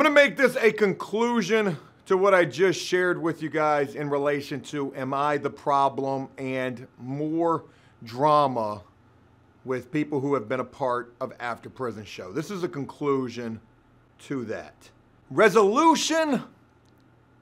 I'm gonna make this a conclusion to what I just shared with you guys in relation to am I the problem and more drama with people who have been a part of After Prison Show. This is a conclusion to that. Resolution,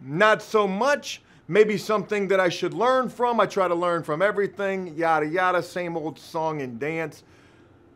not so much. Maybe something that I should learn from. I try to learn from everything, yada yada, same old song and dance.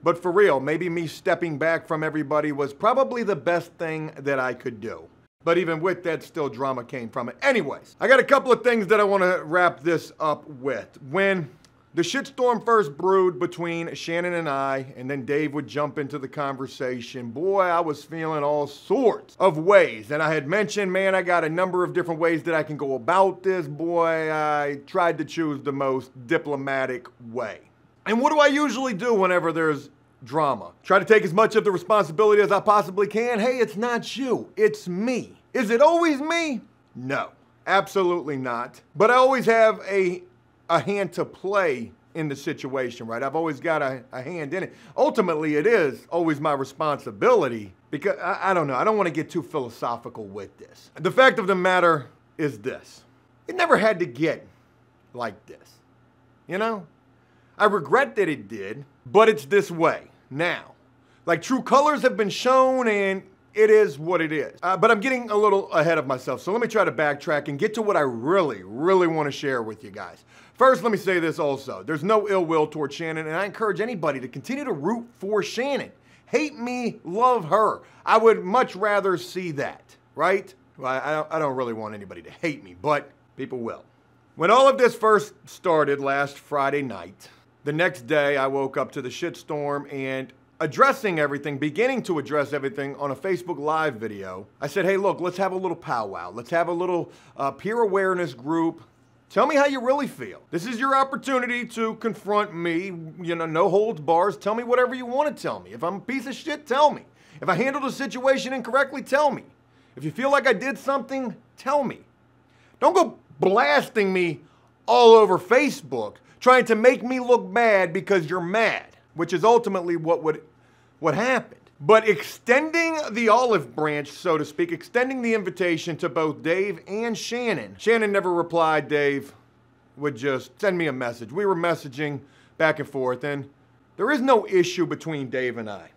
But for real, maybe me stepping back from everybody was probably the best thing that I could do. But even with that, still drama came from it. Anyways, I got a couple of things that I want to wrap this up with. When the shitstorm first brewed between Shannon and I, and then Dave would jump into the conversation, boy, I was feeling all sorts of ways. And I had mentioned, man, I got a number of different ways that I can go about this. Boy, I tried to choose the most diplomatic way. And what do I usually do whenever there's drama? Try to take as much of the responsibility as I possibly can. Hey, it's not you, it's me. Is it always me? No, absolutely not. But I always have a hand to play in the situation, right? I've always got a hand in it. Ultimately, it is always my responsibility because I don't know. I don't want to get too philosophical with this. The fact of the matter is this. It never had to get like this, you know? I regret that it did, but it's this way now. Like true colors have been shown and it is what it is. But I'm getting a little ahead of myself. So let me try to backtrack and get to what I really want to share with you guys. First, let me say this also. There's no ill will toward Shannon, and I encourage anybody to continue to root for Shannon. Hate me, love her. I would much rather see that, right? Well, I don't really want anybody to hate me, but people will. When all of this first started last Friday night, the next day I woke up to the shitstorm and addressing everything, beginning to address everything on a Facebook Live video. I said, hey, look, let's have a little powwow. Let's have a little peer awareness group. Tell me how you really feel. This is your opportunity to confront me, you know, no holds bars. Tell me whatever you want to tell me. If I'm a piece of shit, tell me. If I handled the situation incorrectly, tell me. If you feel like I did something, tell me. Don't go blasting me all over Facebook, trying to make me look bad because you're mad, which is ultimately what happened. But extending the olive branch, so to speak, extending the invitation to both Dave and Shannon. Shannon never replied. Dave would just send me a message. We were messaging back and forth, and there is no issue between Dave and I.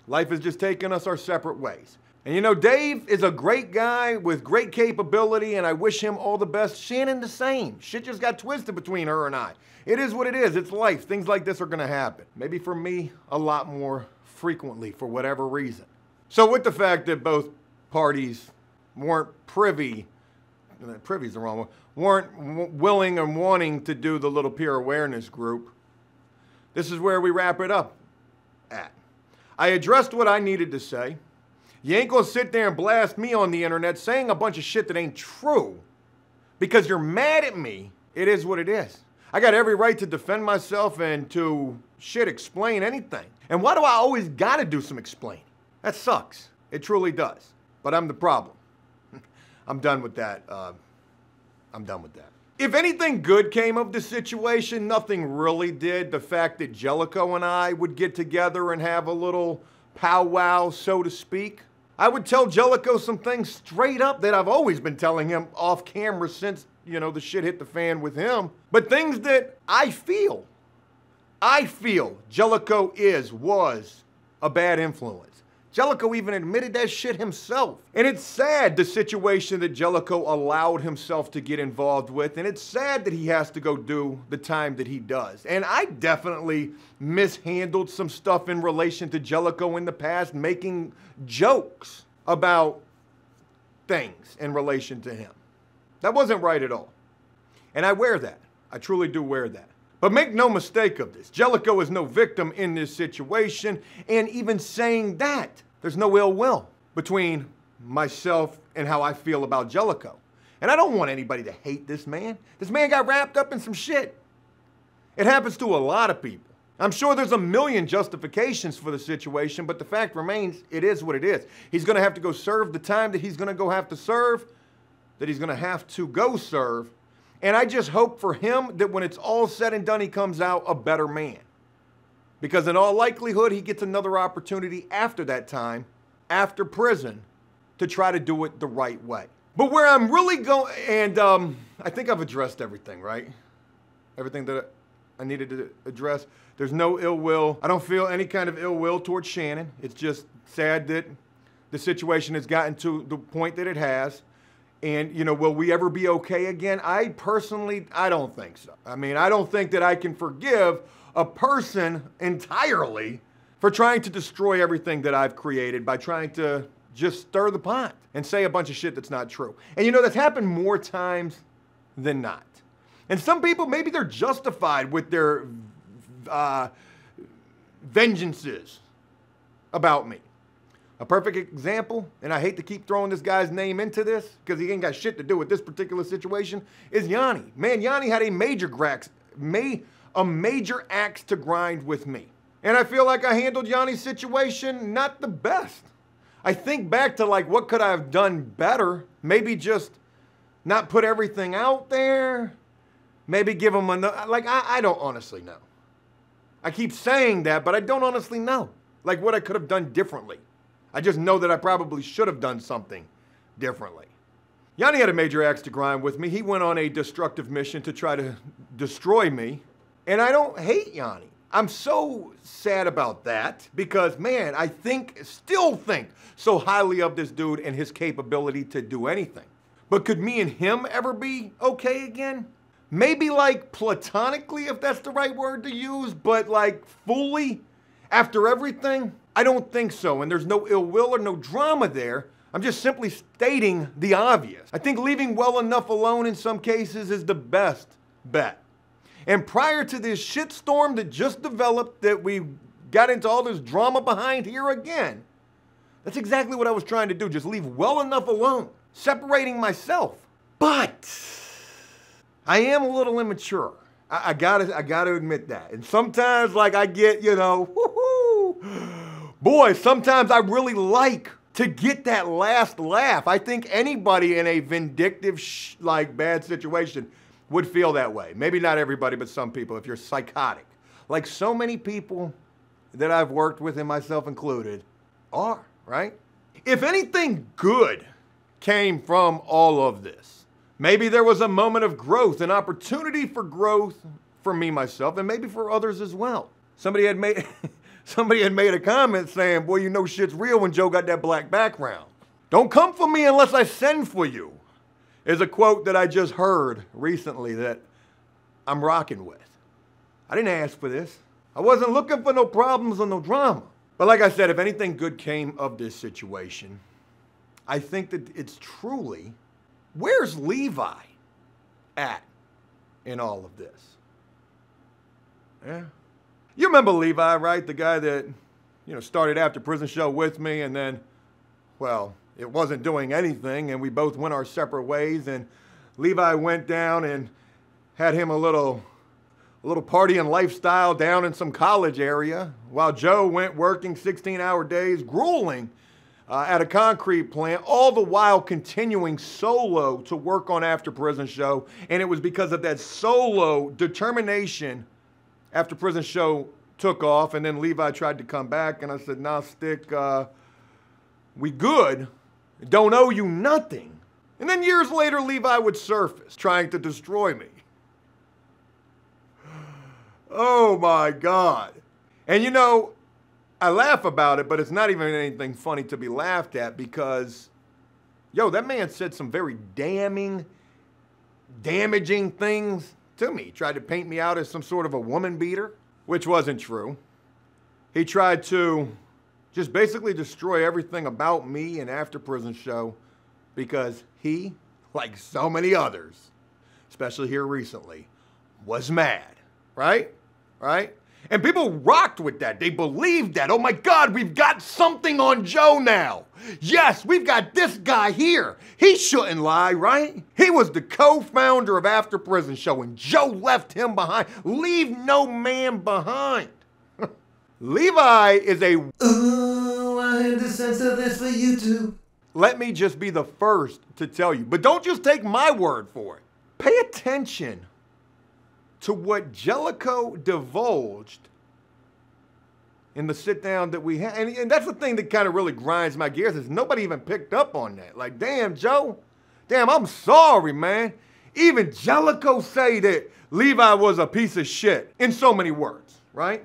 Life has just taken us our separate ways. And you know, Dave is a great guy with great capability, and I wish him all the best. Shannon the same. Shit just got twisted between her and I. It is what it is. It's life. Things like this are gonna happen. Maybe for me, a lot more frequently for whatever reason. So with the fact that both parties weren't privy's the wrong one, weren't willing and wanting to do the little peer awareness group, this is where we wrap it up at. I addressed what I needed to say. You ain't gonna sit there and blast me on the internet saying a bunch of shit that ain't true because you're mad at me. It is what it is. I got every right to defend myself and to explain anything. And why do I always gotta do some explaining? That sucks. It truly does. But I'm the problem. I'm done with that. I'm done with that. If anything good came of the situation, nothing really did. The fact that Jellicoe and I would get together and have a little powwow, so to speak. I would tell Jellicoe some things straight up that I've always been telling him off camera since, you know, the shit hit the fan with him. But things that I feel Jellicoe was a bad influence. Jellicoe even admitted that shit himself. And it's sad, the situation that Jellicoe allowed himself to get involved with, and it's sad that he has to go do the time that he does. And I definitely mishandled some stuff in relation to Jellicoe in the past, making jokes about things in relation to him. That wasn't right at all. And I wear that. I truly do wear that. But make no mistake of this, Jellicoe is no victim in this situation, and even saying that, there's no ill will between myself and how I feel about Jellicoe. And I don't want anybody to hate this man. This man got wrapped up in some shit. It happens to a lot of people. I'm sure there's a million justifications for the situation, but the fact remains, it is what it is. He's gonna have to go serve the time that he's gonna go have to serve, that he's gonna have to go serve. And I just hope for him that when it's all said and done, he comes out a better man. Because in all likelihood, he gets another opportunity after that time, after prison, to try to do it the right way. But where I'm really going, and I think I've addressed everything, right? Everything that I needed to address. There's no ill will. I don't feel any kind of ill will towards Shannon. It's just sad that the situation has gotten to the point that it has. And, you know, will we ever be okay again? I don't think so. I mean, I don't think that I can forgive a person entirely for trying to destroy everything that I've created by trying to just stir the pot and say a bunch of shit that's not true. And, you know, that's happened more times than not. And some people, maybe they're justified with their vengeances about me. A perfect example, and I hate to keep throwing this guy's name into this because he ain't got shit to do with this particular situation, is Yanni. Man, Yanni had a major axe to grind with me. And I feel like I handled Yanni's situation not the best. I think back to like, what could I have done better? Maybe just not put everything out there. Maybe give him I don't honestly know. I keep saying that, but I don't honestly know. Like what I could have done differently. I just know that I probably should have done something differently. Yanni had a major axe to grind with me. He went on a destructive mission to try to destroy me. And I don't hate Yanni. I'm so sad about that because, man, I still think so highly of this dude and his capability to do anything. But could me and him ever be okay again? Maybe like platonically, if that's the right word to use, but like fully after everything? I don't think so, and there's no ill will or no drama there. I'm just simply stating the obvious. I think leaving well enough alone in some cases is the best bet. And prior to this shitstorm that just developed that we got into all this drama behind here again, that's exactly what I was trying to do, just leave well enough alone, separating myself. But I am a little immature. I gotta admit that. And sometimes like I get, you know, boy, sometimes I really like to get that last laugh. I think anybody in a vindictive, bad situation would feel that way. Maybe not everybody, but some people, if you're psychotic. Like so many people that I've worked with, and myself included, are, right? If anything good came from all of this, maybe there was a moment of growth, an opportunity for growth for me, myself, and maybe for others as well. Somebody had made a comment saying, boy, you know shit's real when Joe got that black background. Don't come for me unless I send for you, is a quote that I just heard recently that I'm rocking with. I didn't ask for this. I wasn't looking for no problems or no drama. But like I said, if anything good came of this situation, I think that it's truly, where's Levi at in all of this? Yeah. You remember Levi, right? The guy that, you know, started AfterPrisonShow with me and then, well, it wasn't doing anything and we both went our separate ways and Levi went down and had him a little partying lifestyle down in some college area while Joe went working 16-hour days, grueling at a concrete plant, all the while continuing solo to work on AfterPrisonShow. And it was because of that solo determination AfterPrisonShow took off, and then Levi tried to come back, and I said, nah, Stick, we good. Don't owe you nothing. And then years later, Levi would surface, trying to destroy me. Oh my God. And you know, I laugh about it, but it's not even anything funny to be laughed at because, yo, that man said some very damaging things to me. He tried to paint me out as some sort of a woman beater, which wasn't true. He tried to just basically destroy everything about me and AfterPrisonShow because he, like so many others, especially here recently, was mad, right? Right? And people rocked with that. They believed that. Oh my God, we've got something on Joe now. Yes, we've got this guy here. He shouldn't lie, right? He was the co-founder of AfterPrisonShow and Joe left him behind. Leave no man behind. Levi is a... Ooh, I had to censor this for YouTube. Let me just be the first to tell you, but don't just take my word for it. Pay attention to what Jellicoe divulged in the sit down that we had. And that's the thing that kind of really grinds my gears is nobody even picked up on that. Like, damn, Joe, damn, I'm sorry, man. Even Jellicoe say that Levi was a piece of shit in so many words, right?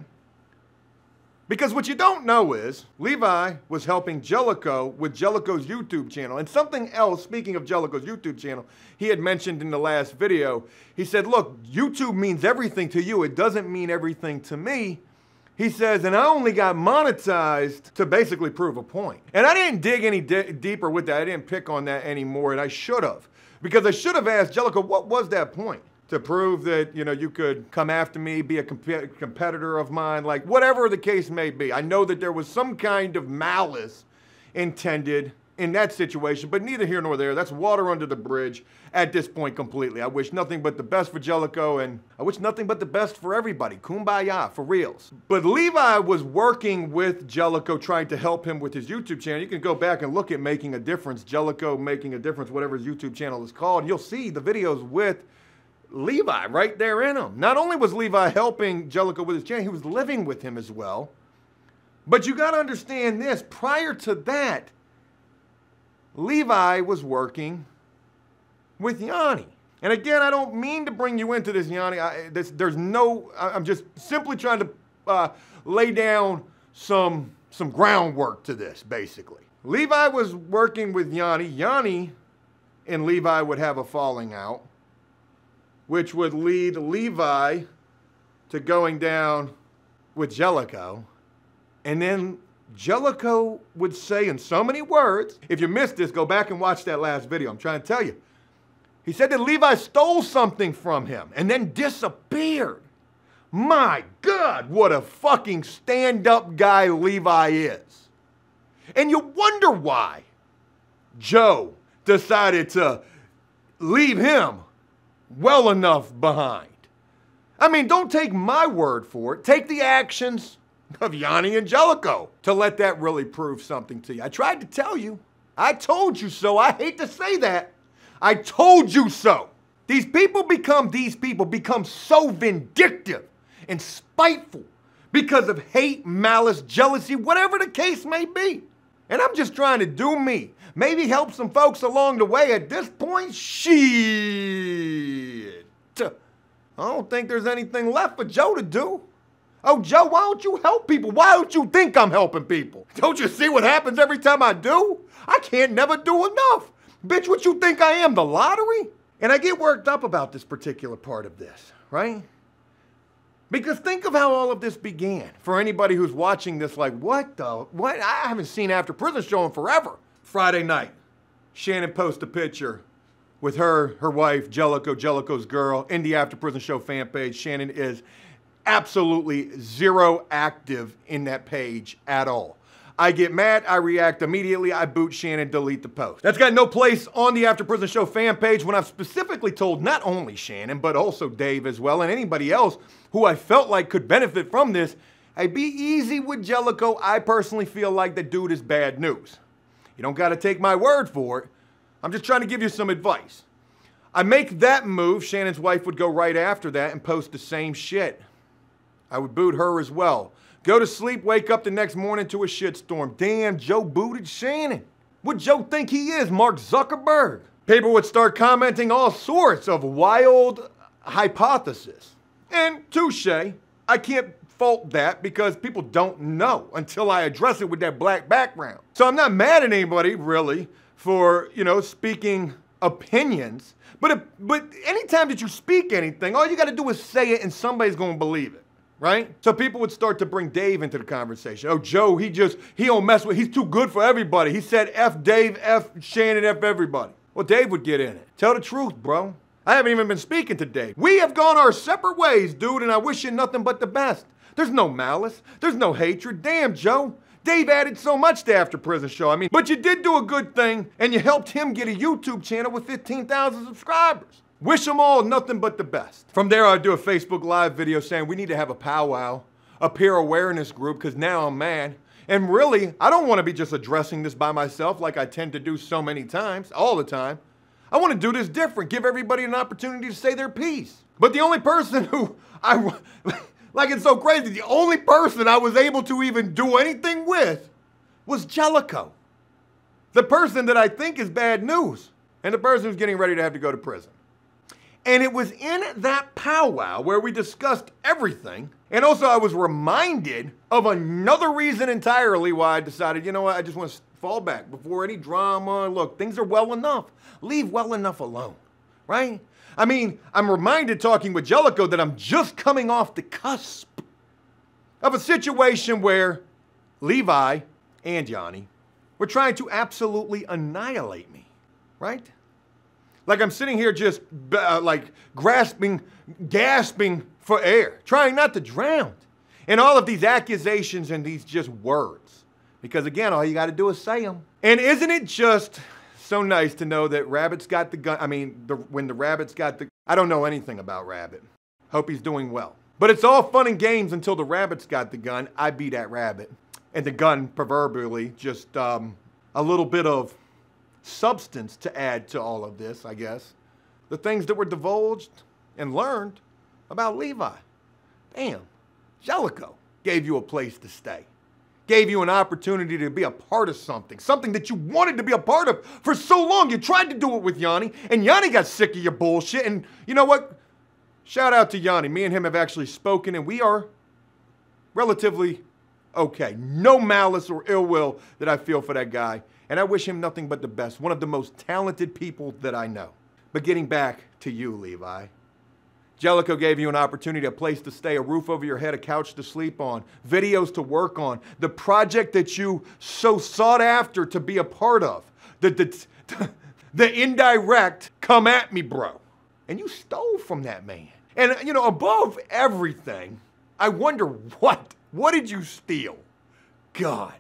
Because what you don't know is Levi was helping Jellicoe with Jellicoe's YouTube channel. And something else, speaking of Jellicoe's YouTube channel, he had mentioned in the last video, he said, look, YouTube means everything to you. It doesn't mean everything to me. He says, and I only got monetized to basically prove a point. And I didn't dig any deeper with that. I didn't pick on that anymore, and I should have. Because I should have asked Jellicoe, what was that point? To prove that, you know, you could come after me, be a competitor of mine, like whatever the case may be. I know that there was some kind of malice intended in that situation, but neither here nor there. That's water under the bridge at this point completely. I wish nothing but the best for Jellicoe, and I wish nothing but the best for everybody. Kumbaya, for reals. But Levi was working with Jellicoe, trying to help him with his YouTube channel. You can go back and look at Making a Difference, Jellicoe Making a Difference, whatever his YouTube channel is called. You'll see the videos with Levi right there in them. Not only was Levi helping Jellicoe with his channel, he was living with him as well. But you got to understand this. Prior to that, Levi was working with Yanni. And again, I don't mean to bring you into this, Yanni. I'm just simply trying to lay down some groundwork to this, basically. Levi was working with Yanni. Yanni and Levi would have a falling out, which would lead Levi to going down with Jellicoe. And then Jellicoe would say in so many words, if you missed this, go back and watch that last video. I'm trying to tell you. He said that Levi stole something from him and then disappeared. My God, what a fucking stand-up guy Levi is. And you wonder why Joe decided to leave him well enough behind. I mean, don't take my word for it. Take the actions of Yanni and Jellicoe to let that really prove something to you. I tried to tell you. I told you so. I hate to say that. I told you so. These people become so vindictive and spiteful because of hate, malice, jealousy, whatever the case may be. And I'm just trying to do me. Maybe help some folks along the way. At this point, shit. I don't think there's anything left for Joe to do. Oh, Joe, why don't you help people? Why don't you think I'm helping people? Don't you see what happens every time I do? I can't never do enough. Bitch, what you think I am, the lottery? And I get worked up about this particular part of this, right? Because think of how all of this began. For anybody who's watching this like, what? I haven't seen AfterPrisonShow in forever. Friday night, Shannon posts a picture with her wife, Jellicoe's girl, in the AfterPrisonShow fan page. Shannon is absolutely zero active in that page at all. I get mad, I react immediately, I boot Shannon, delete the post. That's got no place on the AfterPrisonShow fan page when I've specifically told not only Shannon, but also Dave as well, and anybody else who I felt like could benefit from this, hey, be easy with Jellicoe. I personally feel like the dude is bad news. You don't gotta take my word for it. I'm just trying to give you some advice. I make that move, Shannon's wife would go right after that and post the same shit. I would boot her as well. Go to sleep, wake up the next morning to a shitstorm. Damn, Joe booted Shannon. What Joe think he is, Mark Zuckerberg? People would start commenting all sorts of wild hypotheses. And touche, I can't fault that because people don't know until I address it with that black background. So I'm not mad at anybody, really, for, you know, speaking opinions. But anytime that you speak anything, all you got to do is say it and somebody's going to believe it. Right? So people would start to bring Dave into the conversation. Oh, Joe, he don't mess with, he's too good for everybody. He said F Dave, F Shannon, F everybody. Well, Dave would get in it. Tell the truth, bro. I haven't even been speaking to Dave. We have gone our separate ways, dude, and I wish you nothing but the best. There's no malice. There's no hatred. Damn, Joe. Dave added so much to AfterPrisonShow. I mean, but you did do a good thing, and you helped him get a YouTube channel with 15,000 subscribers. Wish them all nothing but the best. From there, I'd do a Facebook Live video saying we need to have a powwow, a peer awareness group, because now I'm mad. And really, I don't want to be just addressing this by myself like I tend to do so many times, all the time. I want to do this different, give everybody an opportunity to say their piece. But the only person who Like, it's so crazy. The only person I was able to even do anything with was Jellicoe. The person that I think is bad news, and the person who's getting ready to have to go to prison. And it was in that powwow where we discussed everything. And also I was reminded of another reason entirely why I decided, you know what, I just want to fall back before any drama. Look, things are well enough. Leave well enough alone, right? I mean, I'm reminded talking with Jellicoe that I'm just coming off the cusp of a situation where Levi and Yanni were trying to absolutely annihilate me, right? Like I'm sitting here just like gasping for air, trying not to drown. And all of these accusations and these just words. Because again, all you got to do is say them. And isn't it just so nice to know that Rabbit's got the gun? I mean, when the Rabbit's got the... I don't know anything about Rabbit. Hope he's doing well. But it's all fun and games until the Rabbit's got the gun. I beat that Rabbit. And the gun, proverbially, just a little bit of substance to add to all of this, I guess. The things that were divulged and learned about Levi. Damn, Jellicoe gave you a place to stay. Gave you an opportunity to be a part of something. Something that you wanted to be a part of for so long. You tried to do it with Yanni, and Yanni got sick of your bullshit. And you know what? Shout out to Yanni. Me and him have actually spoken, and we are relatively okay. No malice or ill will that I feel for that guy. And I wish him nothing but the best. One of the most talented people that I know. But getting back to you, Levi. Jellicoe gave you an opportunity, a place to stay, a roof over your head, a couch to sleep on, videos to work on, the project that you so sought after to be a part of. The indirect, come at me, bro. And you stole from that man. And, you know, above everything, I wonder what did you steal? God.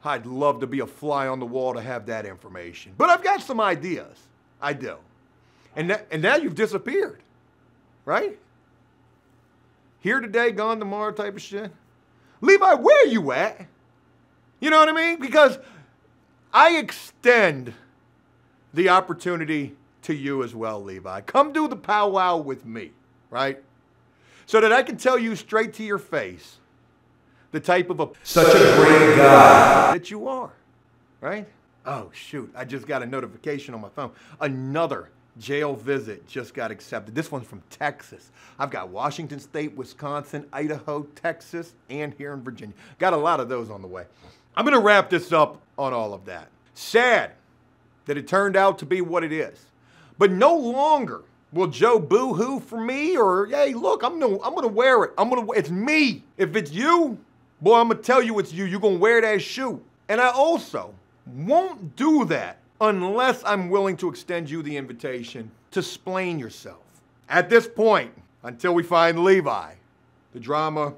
I'd love to be a fly on the wall to have that information. But I've got some ideas. I do. And now you've disappeared, right? Here today, gone tomorrow type of shit. Levi, where are you at? You know what I mean? Because I extend the opportunity to you as well, Levi. Come do the powwow with me, right? So that I can tell you straight to your face the type of such a great guy that you are, right? Oh, shoot, I just got a notification on my phone. Another jail visit just got accepted. This one's from Texas. I've got Washington State, Wisconsin, Idaho, Texas, and here in Virginia. Got a lot of those on the way. I'm gonna wrap this up on all of that. Sad that it turned out to be what it is. But no longer will Joe boo-hoo for me or, hey, look, I'm gonna wear it. It's me. If it's you, boy, I'm gonna tell you it's you. You're gonna wear that shoe. And I also won't do that unless I'm willing to extend you the invitation to splain yourself. At this point, until we find Levi, the drama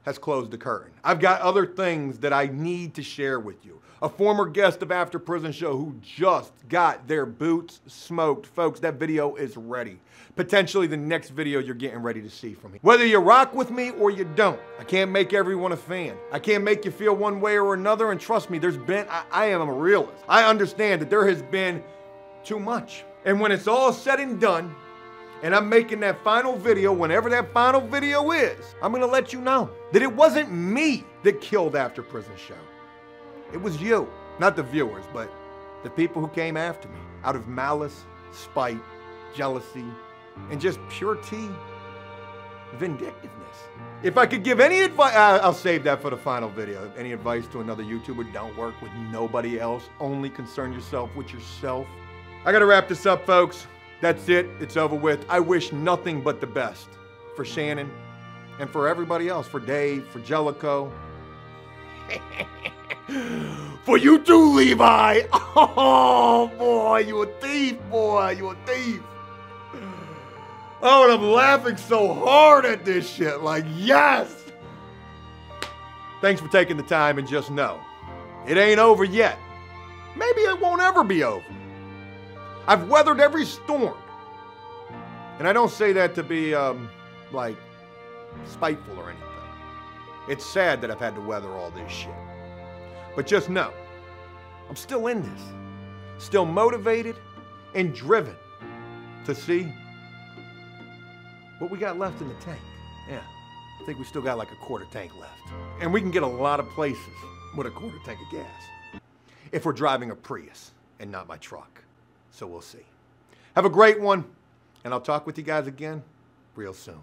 has closed the curtain. I've got other things that I need to share with you. A former guest of After Prison Show who just got their boots smoked. Folks, that video is ready. Potentially the next video you're getting ready to see from me. Whether you rock with me or you don't, I can't make everyone a fan. I can't make you feel one way or another, and trust me, I am a realist. I understand that there has been too much. And when it's all said and done, and I'm making that final video, whenever that final video is, I'm gonna let you know that it wasn't me that killed After Prison Show. It was you, not the viewers, but the people who came after me out of malice, spite, jealousy, and just pure T vindictiveness. If I could give any advice, I'll save that for the final video. Any advice to another YouTuber, don't work with nobody else. Only concern yourself with yourself. I gotta wrap this up, folks. That's it, it's over with. I wish nothing but the best for Shannon and for everybody else, for Dave, for Jellicoe. For you too, Levi. Oh, boy, you a thief, boy, you a thief. Oh, and I'm laughing so hard at this shit, like, yes. Thanks for taking the time, and just know, it ain't over yet. Maybe it won't ever be over. I've weathered every storm. And I don't say that to be, like, spiteful or anything. It's sad that I've had to weather all this shit. But just know, I'm still in this. Still motivated and driven to see what we got left in the tank. Yeah. I think we still got like a quarter tank left. And we can get a lot of places with a quarter tank of gas if we're driving a Prius and not my truck. So we'll see. Have a great one, and I'll talk with you guys again real soon.